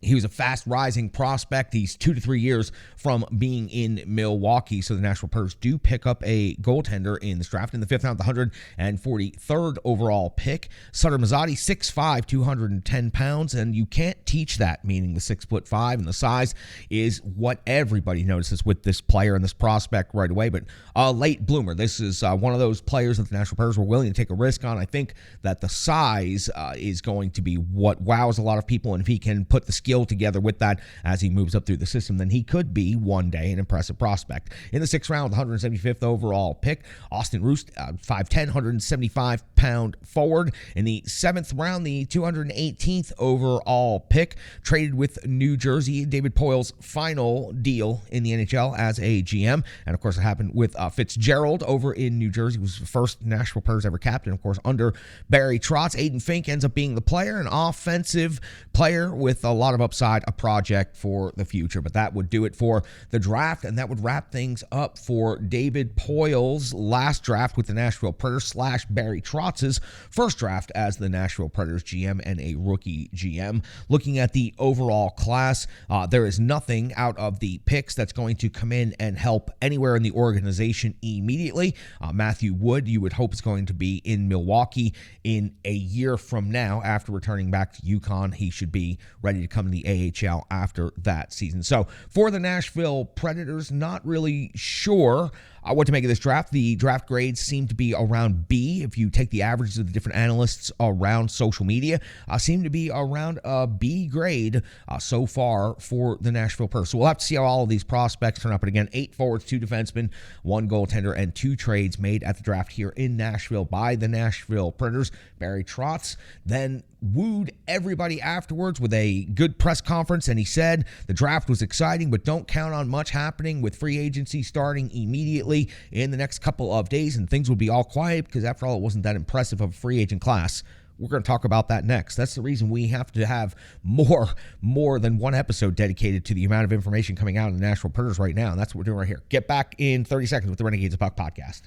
he was a fast-rising prospect. He's 2 to 3 years from being in Milwaukee, so the Nashville Predators do pick up a goaltender in this draft. In the fifth round, the 143rd overall pick, Sutter Mazzotti, 6'5", 210 pounds, and you can't teach that, meaning the 6'5", and the size is what everybody notices with this player and this prospect right away, but a late bloomer. This is one of those players that the Nashville Predators were willing to take a risk on. I think that the size is going to be what wows a lot of people, and if he can put the skill together with that as he moves up through the system, then he could be one day an impressive prospect. In the sixth round, the 175th overall pick, Austin Roost, 5'10", 175 pound forward. In the seventh round, the 218th overall pick, traded with New Jersey, David Poyle's final deal in the NHL as a GM. And of course, it happened with Fitzgerald over in New Jersey. He was the first Nashville Predators ever captain, of course, under Barry Trotz. Aiden Fink ends up being the player, an offensive player with a lot of upside, a project for the future. But that would do it for the draft, and that would wrap things up for David Poyle's last draft with the Nashville Predators / Barry Trotz's first draft as the Nashville Predators GM and a rookie GM. Looking at the overall class, there is nothing out of the picks that's going to come in and help anywhere in the organization immediately. Matthew Wood, you would hope, is going to be in Milwaukee in a year from now. After returning back to UConn, he should be ready to come to the AHL after that season. So for the Nashville Predators, not really sure what to make of this draft. The draft grades seem to be around B. If you take the averages of the different analysts around social media, seem to be around a B grade so far for the Nashville Predators. So we'll have to see how all of these prospects turn up. But again, 8 forwards, 2 defensemen, 1 goaltender, and 2 trades made at the draft here in Nashville by the Nashville Predators. Barry Trotz then wooed everybody afterwards with a good press conference, and he said the draft was exciting, but don't count on much happening with free agency starting immediately in the next couple of days, and things will be all quiet because after all, it wasn't that impressive of a free agent class. We're going to talk about that next. That's the reason we have to have more than one episode dedicated to the amount of information coming out of the Nashville Predators right now, and that's what we're doing right here. Get back in 30 seconds with the Renegades of Puck podcast.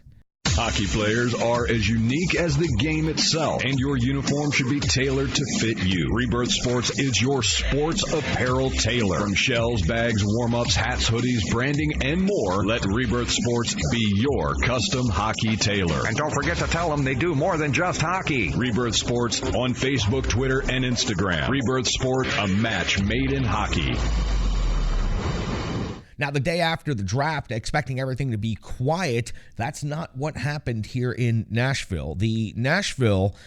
Hockey players are as unique as the game itself, and your uniform should be tailored to fit you. Rebirth Sports is your sports apparel tailor. From shells, bags, warm-ups, hats, hoodies, branding, and more, let Rebirth Sports be your custom hockey tailor. And don't forget to tell them they do more than just hockey. Rebirth Sports on Facebook, Twitter, and Instagram. Rebirth Sport, a match made in hockey. Now, the day after the draft, expecting everything to be quiet, that's not what happened here in Nashville. The Nashville,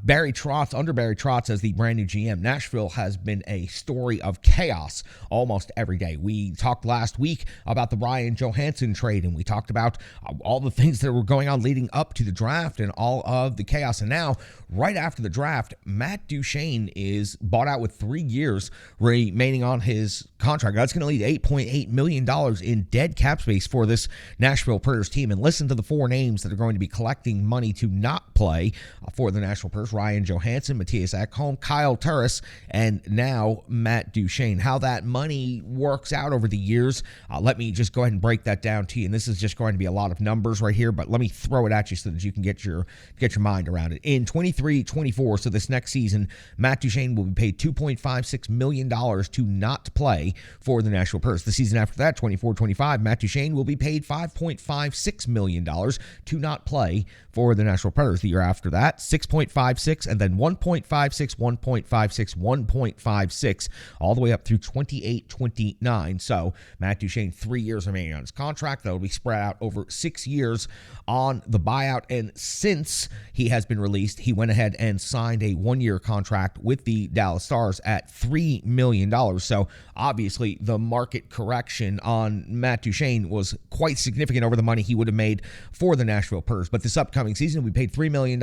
Barry Trotz, under Barry Trotz as the brand new GM, Nashville has been a story of chaos almost every day. We talked last week about the Brian Johansson trade, and we talked about all the things that were going on leading up to the draft and all of the chaos. And now, right after the draft, Matt Duchene is bought out with 3 years remaining on his contract. That's going to lead to $8.8 million million in dead cap space for this Nashville Predators team. And listen to the four names that are going to be collecting money to not play for the Nashville Predators: Ryan Johansson, Matthias Ekholm, Kyle Turris, and now Matt Duchene. How that money works out over the years, let me just go ahead and break that down to you. And this is just going to be a lot of numbers right here, but let me throw it at you so that you can get your mind around it. In 23-24, so this next season, Matt Duchene will be paid $2.56 million to not play for the Nashville Predators. The season after that, 24-25, Matt Duchene will be paid $5.56 million to not play for the Nashville Predators. The year after that, 6.56, and then 1.56, 1.56, 1.56, all the way up through 28-29. So Matt Duchene, 3 years remaining on his contract. That will be spread out over 6 years on the buyout. And since he has been released, he went ahead and signed a 1-year contract with the Dallas Stars at $3 million. So obviously the market correction on Matt Duchene was quite significant over the money he would have made for the Nashville Predators. But this upcoming season, we paid $3 million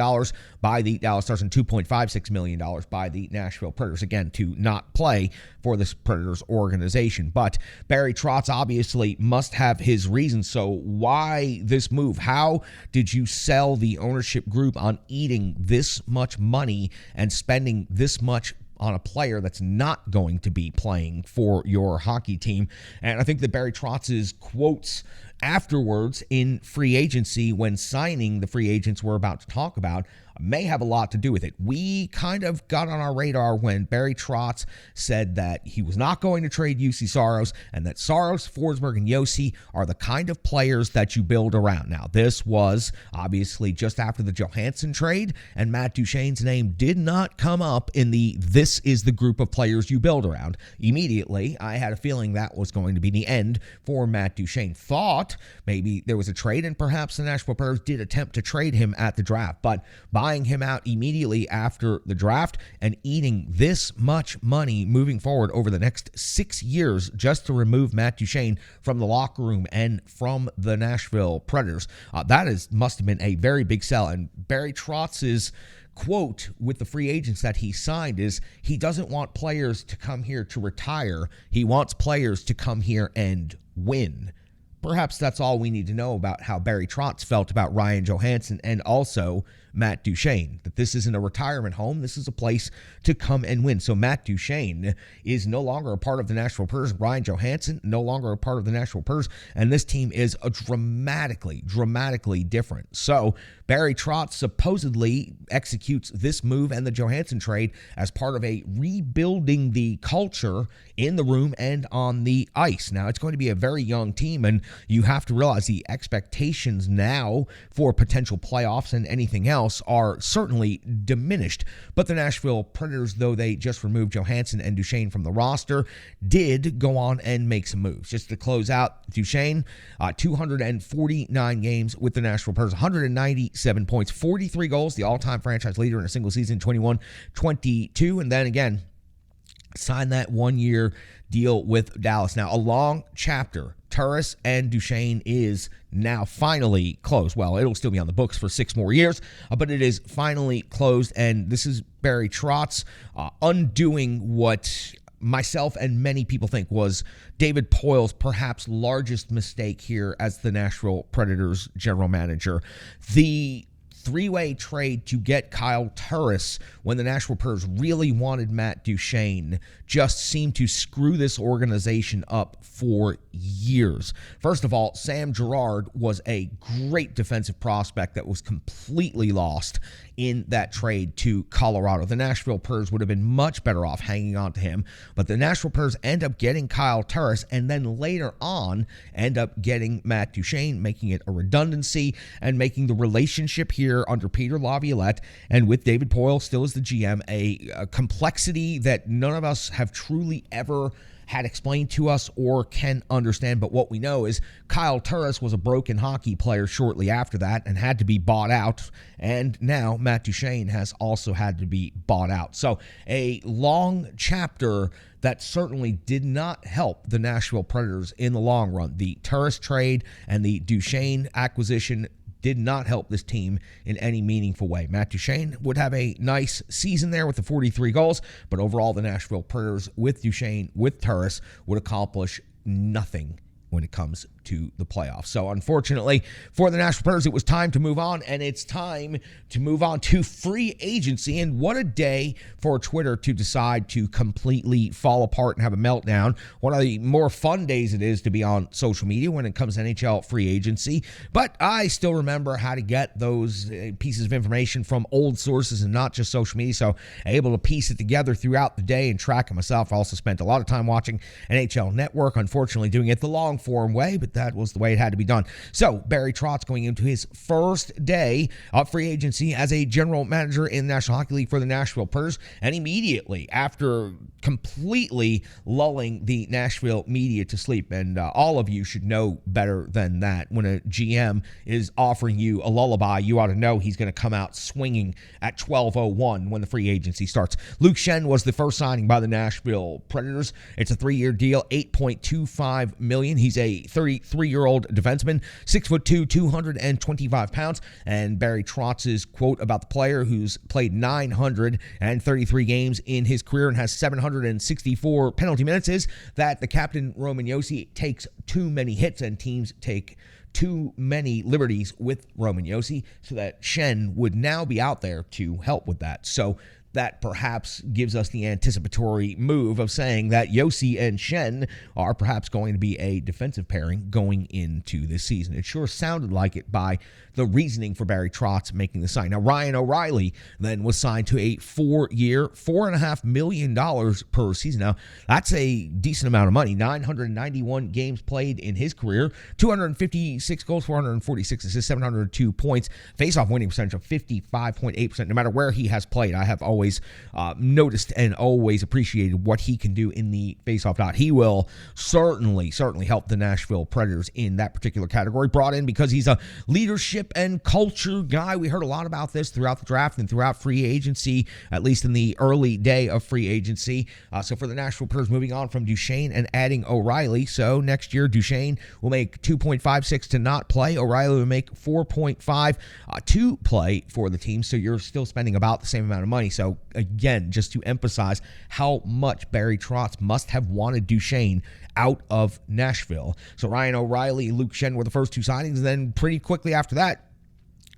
by the Dallas Stars and $2.56 million by the Nashville Predators, again, to not play for this Predators organization. But Barry Trotz obviously must have his reasons. So why this move? How did you sell the ownership group on eating this much money and spending this much on a player that's not going to be playing for your hockey team? And I think that Barry Trotz's quotes afterwards in free agency, when signing the free agents we're about to talk about, may have a lot to do with it. We kind of got on our radar when Barry Trotz said that he was not going to trade UC Saros, and that Saros, Forsberg, and Yossi are the kind of players that you build around. Now, this was obviously just after the Johansson trade, and Matt Duchene's name did not come up in the "this is the group of players you build around." Immediately, I had a feeling that was going to be the end for Matt Duchene. Thought maybe there was a trade, and perhaps the Nashville Predators did attempt to trade him at the draft, but buying him out immediately after the draft and eating this much money moving forward over the next 6 years just to remove Matt Duchene from the locker room and from the Nashville Predators, must have been a very big sell. And Barry Trotz's quote with the free agents that he signed is he doesn't want players to come here to retire. He wants players to come here and win. Perhaps that's all we need to know about how Barry Trotz felt about Ryan Johansson and also Matt Duchene, that this isn't a retirement home. This is a place to come and win. So Matt Duchene is no longer a part of the Nashville Predators. Ryan Johansson, no longer a part of the Nashville Predators. And this team is a dramatically different. So Barry Trotz supposedly executes this move and the Johansson trade as part of a rebuilding the culture in the room and on the ice. Now, it's going to be a very young team, and you have to realize the expectations now for potential playoffs and anything else are certainly diminished. But the Nashville Predators, though they just removed Johansson and Duchene from the roster, did go on and make some moves. Just to close out, Duchene, 249 games with the Nashville Predators, 197 points, 43 goals, the all-time franchise leader in a single season, 21-22. And then again, signed that 1-year deal with Dallas. Now, a long chapter. Turris and Duchene is now finally closed. Well, it'll still be on the books for 6 more years, but it is finally closed. And this is Barry Trotz undoing what myself and many people think was David Poile's perhaps largest mistake here as the Nashville Predators general manager. The 3-way trade to get Kyle Turris when the Nashville Predators really wanted Matt Duchene just seemed to screw this organization up for years. First of all, Sam Girard was a great defensive prospect that was completely lost in that trade to Colorado. The Nashville Predators would have been much better off hanging on to him, but the Nashville Predators end up getting Kyle Turris and then later on end up getting Matt Duchene, making it a redundancy and making the relationship here under Peter Laviolette and with David Poile still as the GM a complexity that none of us have truly ever had explained to us or can understand. But what we know is Kyle Turris was a broken hockey player shortly after that and had to be bought out. And now Matt Duchene has also had to be bought out. So a long chapter that certainly did not help the Nashville Predators in the long run. The Turris trade and the Duchene acquisition did not help this team in any meaningful way. Matt Duchene would have a nice season there with the 43 goals, but overall the Nashville Predators with Duchene, with Turris, would accomplish nothing when it comes to the playoffs. So unfortunately for the Nashville Predators, it was time to move on, and it's time to move on to free agency. And what a day for Twitter to decide to completely fall apart and have a meltdown. One of the more fun days it is to be on social media when it comes to NHL free agency. But I still remember how to get those pieces of information from old sources and not just social media, so able to piece it together throughout the day and track it myself. I also spent a lot of time watching NHL Network, unfortunately doing it the long form way, but that was the way it had to be done. So Barry Trotz going into his first day of free agency as a general manager in the National Hockey League for the Nashville Predators, and immediately after completely lulling the Nashville media to sleep, and all of you should know better than that. When a GM is offering you a lullaby, you ought to know he's going to come out swinging at 12:01 when the free agency starts. Luke Schenn was the first signing by the Nashville Predators. It's a 3-year deal, $8.25 million. He's a 33-year-old defenseman, 6'2", 225 pounds. And Barry Trotz's quote about the player, who's played 933 games in his career and has 764 penalty minutes, is that the captain, Roman Josi, takes too many hits and teams take too many liberties with Roman Josi, so that Schenn would now be out there to help with that. So that perhaps gives us the anticipatory move of saying that Josi and Schenn are perhaps going to be a defensive pairing going into this season. It sure sounded like it by the reasoning for Barry Trotz making the sign. Now, Ryan O'Reilly then was signed to a 4-year, $4.5 million per season. Now, that's a decent amount of money. 991 games played in his career, 256 goals, 446 assists, 702 points, face-off winning percentage of 55.8%. No matter where he has played, I have always noticed and always appreciated what he can do in the face-off dot. He will certainly help the Nashville Predators in that particular category. Brought in because he's a leadership and culture guy. We heard a lot about this throughout the draft and throughout free agency, at least in the early day of free agency. So for the Nashville Predators, moving on from Duchesne and adding O'Reilly. So next year, Duchesne will make $2.56 to not play. O'Reilly will make $4.5 to play for the team. So you're still spending about the same amount of money. So again, just to emphasize how much Barry Trotz must have wanted Duchesne out of Nashville. So Ryan O'Reilly, Luke Schenn were the first two signings. And then pretty quickly after that,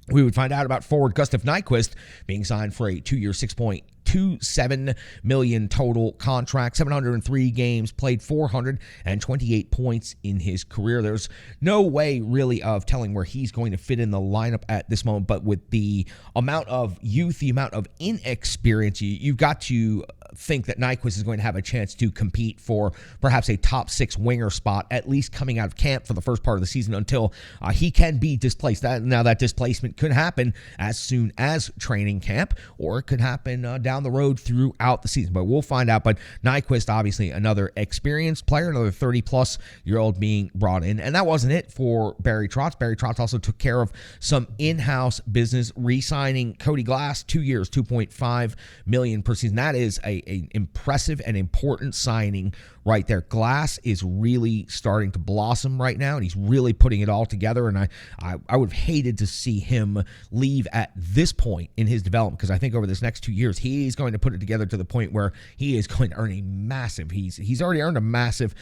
we would find out about forward Gustav Nyquist being signed for a 2-year, $6.27 million total contract, 703 games, played 428 points in his career. There's no way really of telling where he's going to fit in the lineup at this moment, but with the amount of youth, the amount of inexperience, you've got to think that Nyquist is going to have a chance to compete for perhaps a top 6 winger spot, at least coming out of camp for the first part of the season until he can be displaced. Now that displacement could happen as soon as training camp, or it could happen down the road throughout the season, but we'll find out. But Nyquist, obviously another experienced player, another 30-plus-year-old being brought in. And that wasn't it for Barry Trotz. Barry Trotz also took care of some in-house business, re-signing Cody Glass, 2 years, $2.5 million per season. That is a impressive and important signing right there. Glass is really starting to blossom right now, and he's really putting it all together. And I would have hated to see him leave at this point in his development, because I think over this next 2 years, he's going to put it together to the point where he is going to earn a massive, he's already earned a massive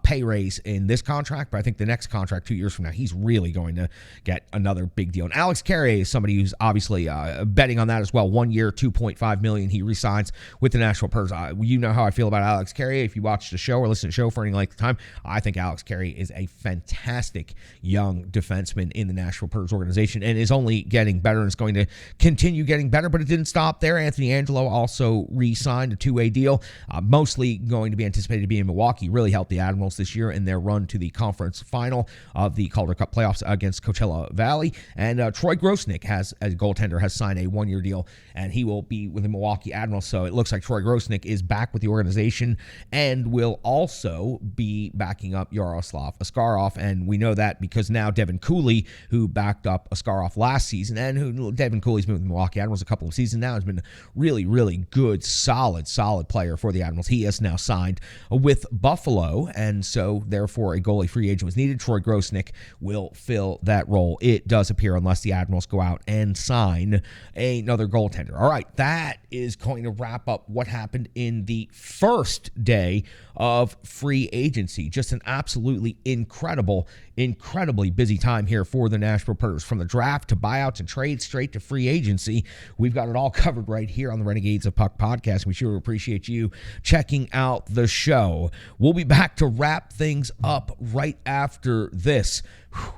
pay raise in this contract, but I think the next contract 2 years from now, he's really going to get another big deal. And Alex Carrier is somebody who's obviously betting on that as well. 1 year, $2.5 million. He resigns with the Nashville Predators. You know how I feel about Alex Carrier. If you watch the show or listen to the show for any length of time, I think Alex Carrier is a fantastic young defenseman in the Nashville Predators organization and is only getting better and is going to continue getting better, but it didn't stop there. Anthony Angelo also re-signed a 2-way deal, mostly going to be anticipated to be in Milwaukee. Really helped the Admirals this year in their run to the conference final of the Calder Cup playoffs against Coachella Valley. And Troy Grosnick, as a goaltender, has signed a 1-year deal, and he will be with the Milwaukee Admirals. So it looks like Troy Grosnick is back with the organization and will also be backing up Yaroslav Askarov. And we know that because now Devin Cooley, who backed up Askarov last season, and who Devin Cooley's been with the Milwaukee Admirals a couple of seasons now, has been a really good, solid player for the Admirals. He is now signed with Buffalo, and so therefore a goalie free agent was needed. Troy Grosnick will fill that role. It does appear, unless the Admirals go out and sign another goaltender. All right, that is going to wrap up what happened in the first day of free agency. Just an absolutely incredibly busy time here for the Nashville Predators. From the draft to buyouts and trades straight to free agency, we've got it all covered right here on the Renegades of Puck podcast. We sure appreciate you checking out the show. We'll be back to wrap things up right after this.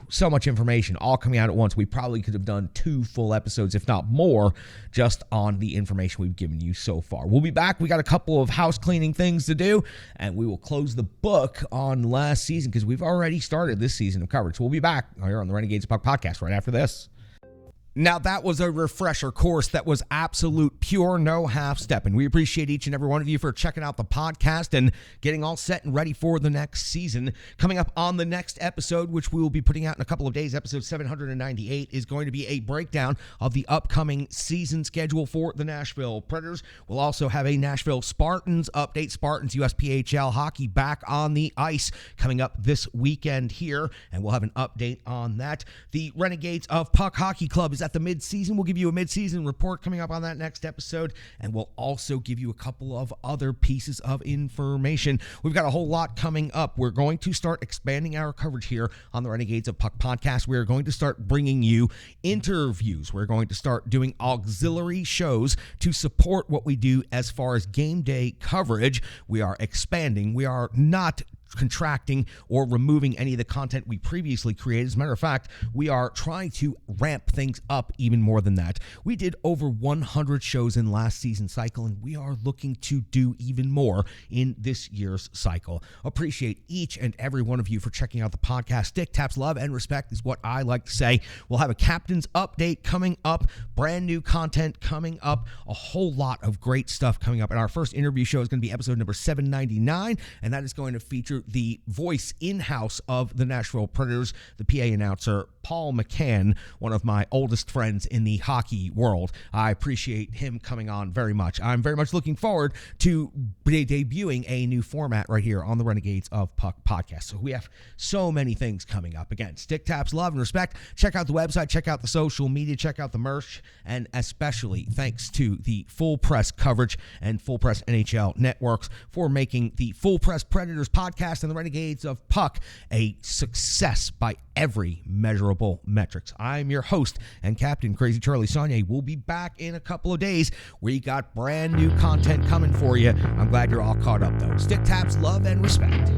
So much information all coming out at once. We probably could have done 2 full episodes, if not more, just on the information we've given you so far. We'll be back. We got a couple of house cleaning things to do, and we will close the book on last season because we've already started this season of coverage. So we'll be back here on the Renegades Puck podcast right after this. Now, that was a refresher course that was absolute pure, no half-stepping. We appreciate each and every one of you for checking out the podcast and getting all set and ready for the next season. Coming up on the next episode, which we will be putting out in a couple of days, episode 798, is going to be a breakdown of the upcoming season schedule for the Nashville Predators. We'll also have a Nashville Spartans update. Spartans USPHL hockey back on the ice coming up this weekend here, and we'll have an update on that. The Renegades of Puck Hockey Club is at the mid-season. We'll give you a mid-season report coming up on that next episode, and we'll also give you a couple of other pieces of information. We've got a whole lot coming up. We're going to start expanding our coverage here on the Renegades of Puck podcast. We're going to start bringing you interviews. We're going to start doing auxiliary shows to support what we do as far as game day coverage. We are expanding. We are not contracting or removing any of the content we previously created. As a matter of fact, we are trying to ramp things up even more than that. We did over 100 shows in last season's cycle, and we are looking to do even more in this year's cycle. Appreciate each and every one of you for checking out the podcast. Stick, taps, love, and respect is what I like to say. We'll have a captain's update coming up, brand new content coming up, a whole lot of great stuff coming up. And our first interview show is going to be episode number 799, and that is going to feature the voice in-house of the Nashville Predators, the PA announcer, Paul McCann, one of my oldest friends in the hockey world. I appreciate him coming on very much. I'm very much looking forward to debuting a new format right here on the Renegades of Puck podcast. So we have so many things coming up. Again, stick, taps, love, and respect. Check out the website, check out the social media, check out the merch, and especially thanks to the Full Press coverage and Full Press NHL networks for making the Full Press Predators podcast and the Renegades of Puck a success by every measurable metrics. I'm your host and Captain Crazy Charlie Saunier. We'll be back in a couple of days. We got brand new content coming for you. I'm glad you're all caught up though. Stick, taps, love, and respect.